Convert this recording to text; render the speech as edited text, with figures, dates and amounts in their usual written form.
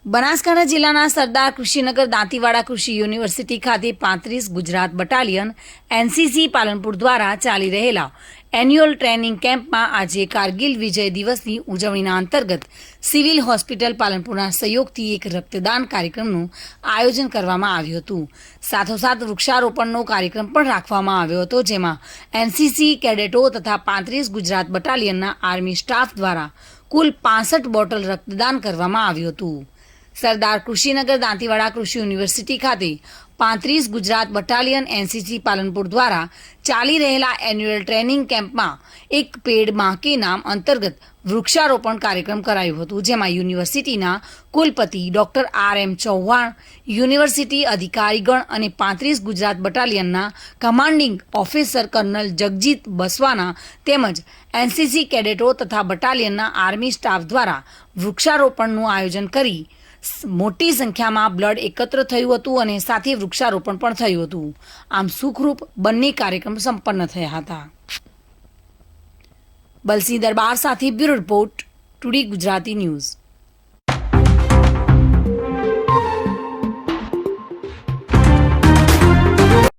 બનાસકાંઠા જિલ્લાના સરદાર કૃષિનગર દાંતીવાડા કૃષિ યુનિવર્સિટી ખાતે 35 ગુજરાત બટાલિયન એનસીસી પાલનપુર દ્વારા ચાલી રહેલા એન્યુઅલ ટ્રેનિંગ કેમ્પમાં આજે કારગિલ વિજય દિવસની ઉજવણીના અંતર્ગત સિવિલ હોસ્પિટલ પાલનપુરના સહયોગથી એક રક્તદાન કાર્યક્રમનું આયોજન કરવામાં આવ્યું હતું। સાથોસાથ વૃક્ષારોપણનો કાર્યક્રમ પણ રાખવામાં આવ્યો હતો, જેમાં એનસીસી કેડેટો તથા 35 ગુજરાત બટાલિયનના આર્મી સ્ટાફ દ્વારા કુલ 65 બોટલ રક્તદાન કરવામાં આવ્યું હતું। સરદાર કૃષિનગર દાંતીવાડા કૃષિ યુનિવર્સિટી ખાતે 35 ગુજરાત બટાલિયન એનસીસી પાલનપુર દ્વારા ચાલી રહેલા એન્યુઅલ ટ્રેનિંગ કેમ્પમાં એક પેડ માં કે નામ અંતર્ગત વૃક્ષારોપણ કાર્યક્રમ કરાયું હતું, જેમાં યુનિવર્સિટીના કુલપતિ ડોક્ટર આર.એમ. ચૌહાણ, યુનિવર્સિટી અધિકારીગણ અને 35 ગુજરાત બટાલિયનના commanding officer colonel Jagjit Baswana તેમજ એનસીસી કેડેટો તથા બટાલિયનના આર્મી સ્ટાફ દ્વારા વૃક્ષારોપણનું આયોજન કરી મોટી સંખ્યામાં બ્લડ એકત્ર થયું હતું અને સાથે વૃક્ષારોપણ પણ થયું હતું। આમ સુખરૂપ બંને કાર્યક્રમ સંપન્ન થયા હતા। બલસિંહ દરબાર સાથે bureau report, today Gujarati news.